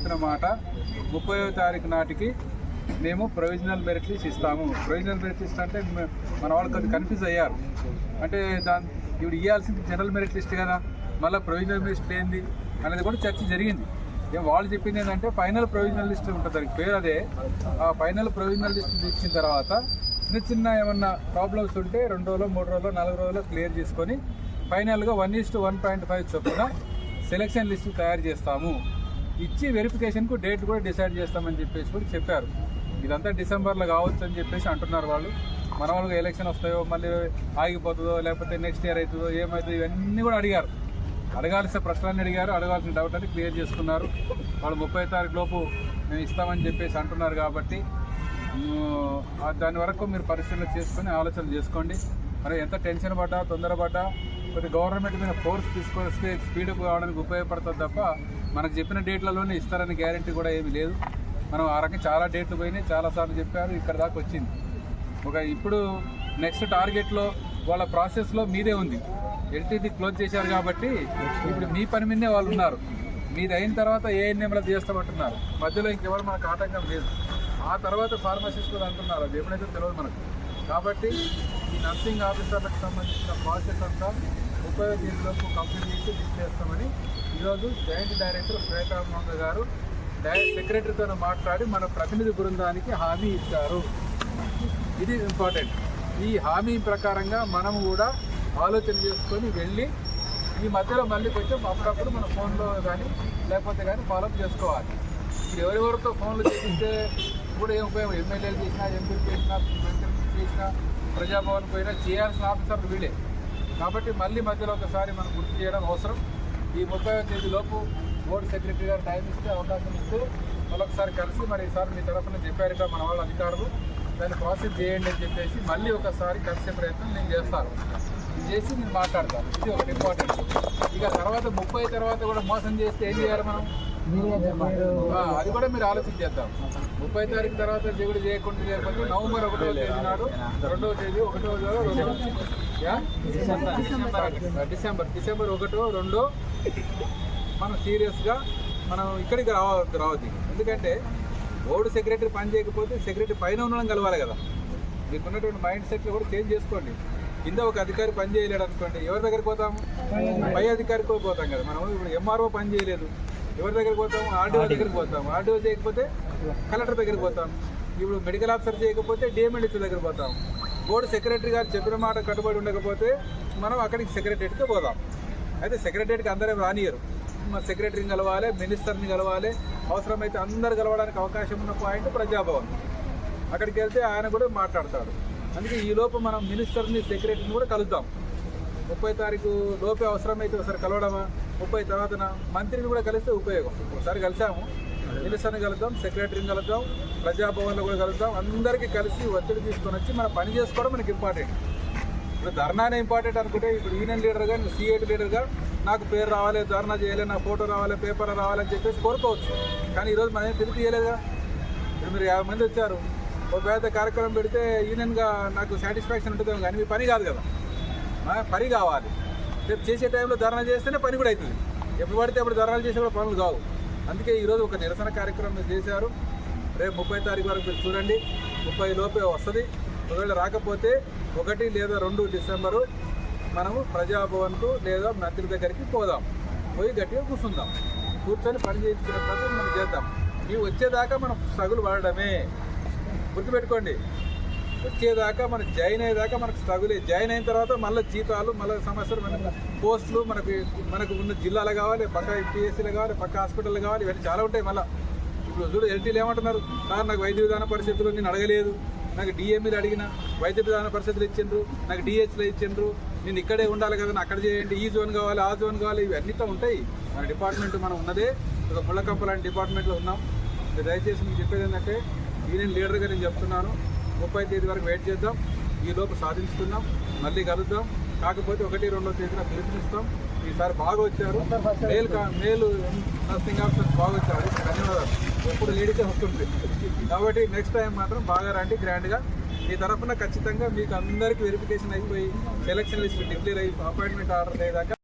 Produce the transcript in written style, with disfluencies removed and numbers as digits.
చెప్పిన మాట 30వ తారీఖు నాటికి మేము ప్రొవిజనల్ మెరిట్ లిస్ట్ ఇస్తాము. ప్రొవిజనల్ మెరిట్ లిస్ట్ అంటే మన వాళ్ళు కొద్దిగా కన్ఫ్యూజ్ అయ్యారు. అంటే దాని ఇప్పుడు ఇవ్వాల్సింది జనరల్ మెరిట్ లిస్ట్ కదా, మళ్ళీ ప్రొవిజనల్ మెరిట్ లిస్ట్ ఏంది అనేది కూడా చర్చ జరిగింది. వాళ్ళు చెప్పింది ఏంటంటే ఫైనల్ ప్రొవిజనల్ లిస్ట్ ఉంటుంది, దానికి పేరు అదే. ఆ ఫైనల్ ప్రొవిజనల్ లిస్ట్ ఇచ్చిన తర్వాత చిన్న ఏమన్నా ప్రాబ్లమ్స్ ఉంటే 2 రోజులు 3 రోజులు 4 రోజుల్లో క్లియర్ చేసుకొని ఫైనల్గా 1:1.5 చొప్పున సెలక్షన్ లిస్టు తయారు చేస్తాము. ఇచ్చి వెరిఫికేషన్కు డేట్ కూడా డిసైడ్ చేస్తామని చెప్పేసి కూడా చెప్పారు. ఇదంతా డిసెంబర్లో కావచ్చు అని చెప్పేసి అంటున్నారు వాళ్ళు. మన వాళ్ళకి ఎలక్షన్ వస్తాయో మళ్ళీ ఆగిపోతుందో లేకపోతే నెక్స్ట్ ఇయర్ అవుతుందో ఏమవుతుందో ఇవన్నీ కూడా అడిగారు. అడగాల్సిన ప్రశ్నలన్నీ అడిగారు, అడగాల్సిన డౌట్ అని క్లియర్ చేసుకున్నారు. వాళ్ళు 30వ తారీఖు లోపు మేము ఇస్తామని చెప్పేసి అంటున్నారు. కాబట్టి దాని వరకు మీరు పరిశీలన చేసుకొని ఆలోచన చేసుకోండి. మరి ఎంత టెన్షన్ పడ్డా తొందరపడ్డా కొద్ది గవర్నమెంట్ మీద ఫోర్స్ తీసుకొస్తే స్పీడప్ కావడానికి ఉపయోగపడుతుంది తప్ప మనకు చెప్పిన డేట్లలోనే ఇస్తారని గ్యారంటీ కూడా ఏమీ లేదు. మనం ఆ రకంగా చాలా డేట్లు పోయినాయి, చాలాసార్లు చెప్పారు, ఇక్కడ దాకా వచ్చింది. ఇప్పుడు నెక్స్ట్ టార్గెట్లో వాళ్ళ ప్రాసెస్లో మీదే ఉంది. ఎల్టీడీ క్లోజ్ చేశారు కాబట్టి ఇప్పుడు మీ పని మీదే వాళ్ళు ఉన్నారు. మీది అయిన తర్వాత ఏఎన్ఎంలో చేస్తామంటున్నారు. మధ్యలో ఇంకెవరు మనకు ఆటంకం లేదు. ఆ తర్వాత ఫార్మసిస్టులు అంటున్నారు, అది ఎప్పుడైతే తెలియదు మనకు. కాబట్టి ఈ నర్సింగ్ ఆఫీసర్లకు సంబంధించిన ప్రాసెస్ అంతా 30వ తేదీలోపు కంప్లీట్ చేసి లిస్ట్ చేస్తామని ఈరోజు జాయింట్ డైరెక్టర్ శ్వేతా మోహన్ గారు సెక్రటరీతో మాట్లాడి మన ప్రతినిధి బృందానికి హామీ ఇచ్చారు. ఇది ఇంపార్టెంట్. ఈ హామీ ప్రకారంగా మనం కూడా ఆలోచన చేసుకొని వెళ్ళి ఈ మధ్యలో మళ్ళీ కొంచెం అప్పుడప్పుడు మన ఫోన్లో కానీ లేకపోతే కానీ ఫాలోఅప్ చేసుకోవాలి. ఇప్పుడు ఎవరెవరితో ఫోన్లు చేపిస్తే కూడా ఏం ఉపయోగం? ఎమ్మెల్యేలు చేసినా, ఎంపీలు చేసినా, మంత్రులు చేసినా, ప్రజాభవన్ పోయినా చేయాల్సిన ఆఫీసర్లు వీళ్ళే. కాబట్టి మళ్ళీ మధ్యలో ఒకసారి మనం గుర్తు చేయడం అవసరం. ఈ 30వ తేదీలోపు బోర్డు సెక్రటరీ గారు టైం ఇస్తే, అవకాశం ఇస్తే మరొకసారి కలిసి మరి ఈసారి మీ తరఫున చెప్పారుగా మన వాళ్ళ అధికారులు దాన్ని ప్రాసెస్ చేయండి అని చెప్పేసి మళ్ళీ ఒకసారి కలిసే ప్రయత్నం నేను చేస్తాను. ఇది చేసి నేను మాట్లాడతాను. ఇది ఒకటి ఇంపార్టెంట్. ఇక తర్వాత 30 తర్వాత కూడా మోసం చేస్తే ఏం చేయాలి మనం? అది కూడా మీరు ఆలోచించేద్దాం. 30వ తారీఖు తర్వాత కూడా చేయకుండా చేయకపోతే నవంబర్ 1వ తేదీ నాడు 2వ తేదీ 1వ డిసెంబర్ 1వ 2వ మనం సీరియస్గా మనం ఇక్కడికి రావద్దు. ఎందుకంటే బోర్డు సెక్రటరీ పని చేయకపోతే సెక్రటరీ పైన ఉండడం కలవాలి కదా. మీకున్నటువంటి మైండ్ సెట్లు కూడా చేంజ్ చేసుకోండి. కింద ఒక అధికారి పని చేయలేడు అనుకోండి, ఎవరి దగ్గరికి పోతాము? పై అధికారికి పోతాం కదా. మనం ఇప్పుడు ఎంఆర్ఓ పని చేయలేదు, ఎవరి దగ్గరికి పోతాము? ఆర్డీఓ దగ్గరికి పోతాము. ఆర్డీఓ చేయకపోతే కలెక్టర్ దగ్గరికి పోతాం. ఇప్పుడు మెడికల్ ఆఫీసర్ చేయకపోతే డిఎంఎల్ఏ దగ్గరికి పోతాం. బోర్డు సెక్రటరీ గారు చెప్పిన మాట కట్టుబడి ఉండకపోతే మనం అక్కడికి సెక్రటరీకి పోదాం. అయితే సెక్రటరీకి అందరూ రానియరు. సెక్రటరీని కలవాలి, మినిస్టర్ని కలవాలి, అవసరమైతే అందరు కలవడానికి అవకాశం ఉన్న పాయింట్ ప్రజాభవన్. అక్కడికి వెళ్తే ఆయన కూడా మాట్లాడతాడు. అందుకే ఈ లోపు మనం మినిస్టర్ని సెక్రటరీని కూడా కలుద్దాం. 30వ తారీఖు లోపే అవసరమైతే ఒకసారి కలవడమా, 30 తర్వాతన మంత్రిని కూడా కలిస్తే ఉపయోగం. ఒకసారి కలిసాము, మినిస్టర్ని కలుద్దాం, సెక్రటరీని కలుద్దాం, ప్రజాభవన్లో కూడా కలుద్దాం. అందరికీ కలిసి ఒత్తిడి తీసుకొని వచ్చి మనం పని చేసుకోవడం మనకి ఇంపార్టెంట్. ఇప్పుడు ధర్నానే ఇంపార్టెంట్ అనుకుంటే ఇప్పుడు యూనియన్ లీడర్గా, సిఐటి లీడర్గా నాకు పేరు రావాలి, ధర్నా చేయాలి, నా ఫోటో రావాలి, పేపర్ రావాలని చెప్పేసి కోరుకోవచ్చు. కానీ ఈరోజు మనం ఏం పిలిపి చేయలేదుగా. ఇప్పుడు మీరు 50 మంది వచ్చారు, ఒక పెద్ద కార్యక్రమం పెడితే యూనియన్గా నాకు సాటిస్ఫాక్షన్ ఉంటుందేమో, కానీ మీ పని కాదు కదా. పని కావాలి. రేపు చేసే టైంలో ధర్నా చేస్తేనే పని కూడా అవుతుంది. ఎప్పుడు పడితే అప్పుడు ధర్నాలు చేసే కూడా పనులు కావు. అందుకే ఈరోజు ఒక నిరసన కార్యక్రమం చేశారు. రేపు 30వ తారీఖు వరకు మీరు చూడండి, 30 లోపే వస్తుంది. ఒకవేళ రాకపోతే 1 లేదా 2 డిసెంబరు మనము ప్రజాభవన్కు లేదా మంత్రి దగ్గరికి పోదాం. పోయి గట్టిగా కూర్చుందాం. కూర్చొని పని చేయించుకునే ప్రయత్నం మనం చేద్దాం. ఇవి వచ్చేదాకా మనం స్ట్రగుల్ పడడమే. గుర్తుపెట్టుకోండి, వచ్చేదాకా మనం జాయిన్ అయ్యేదాకా మనకు స్ట్రగులే. జాయిన్ అయిన తర్వాత మళ్ళీ జీతాలు, మళ్ళీ సమస్యలు, మనకు పోస్టులు, మనకు ఉన్న జిల్లాలు కావాలి, పక్క పిఎస్సీలు కావాలి, పక్క హాస్పిటల్ కావాలి, ఇవన్నీ చాలా ఉంటాయి. మళ్ళీ ఇప్పుడు చూడు ఎల్టీలు ఏమంటున్నారు, సార్ నాకు వైద్య విధాన పరిస్థితులు నేను అడగలేదు, నాకు డిఎంఈలు అడిగిన వైద్య విధాన పరిస్థితులు ఇచ్చిండ్రు, నాకు డిహెచ్లో ఇచ్చిండ్రు, నేను ఇక్కడే ఉండాలి కదా, అక్కడ చేయండి, ఈ జోన్ కావాలి, ఆ జోన్ కావాలి, ఇవన్నీతో ఉంటాయి. మన డిపార్ట్మెంట్ మనం ఉన్నదే ఒక ముళ్ళకంప లాంటి డిపార్ట్మెంట్లో ఉన్నాం. దయచేసి మీకు చెప్పేది ఏంటంటే, యూనియన్ లీడర్గా నేను చెప్తున్నాను, 30వ తేదీ వరకు వెయిట్ చేద్దాం. ఈ లోపు సాధించుకుందాం, మళ్ళీ కలుద్దాం. కాకపోతే 1, 2వ తేదీన పిలుపునిస్తాం. ఈసారి బాగా వచ్చారు, మేలు నర్సింగ్ ఆఫీసర్స్ బాగా వచ్చారు, ధన్యవాదాలు. ఎప్పుడు లేడీసే వస్తుంది కాబట్టి నెక్స్ట్ టైం మాత్రం బాగా రండి, గ్రాండ్గా. మీ తరఫున ఖచ్చితంగా మీకు అందరికీ వెరిఫికేషన్ అయిపోయి సెలక్షన్ లిస్ట్ డిక్లేర్ అయ్యి అపాయింట్మెంట్ ఆర్డర్ అయ్యేదాకా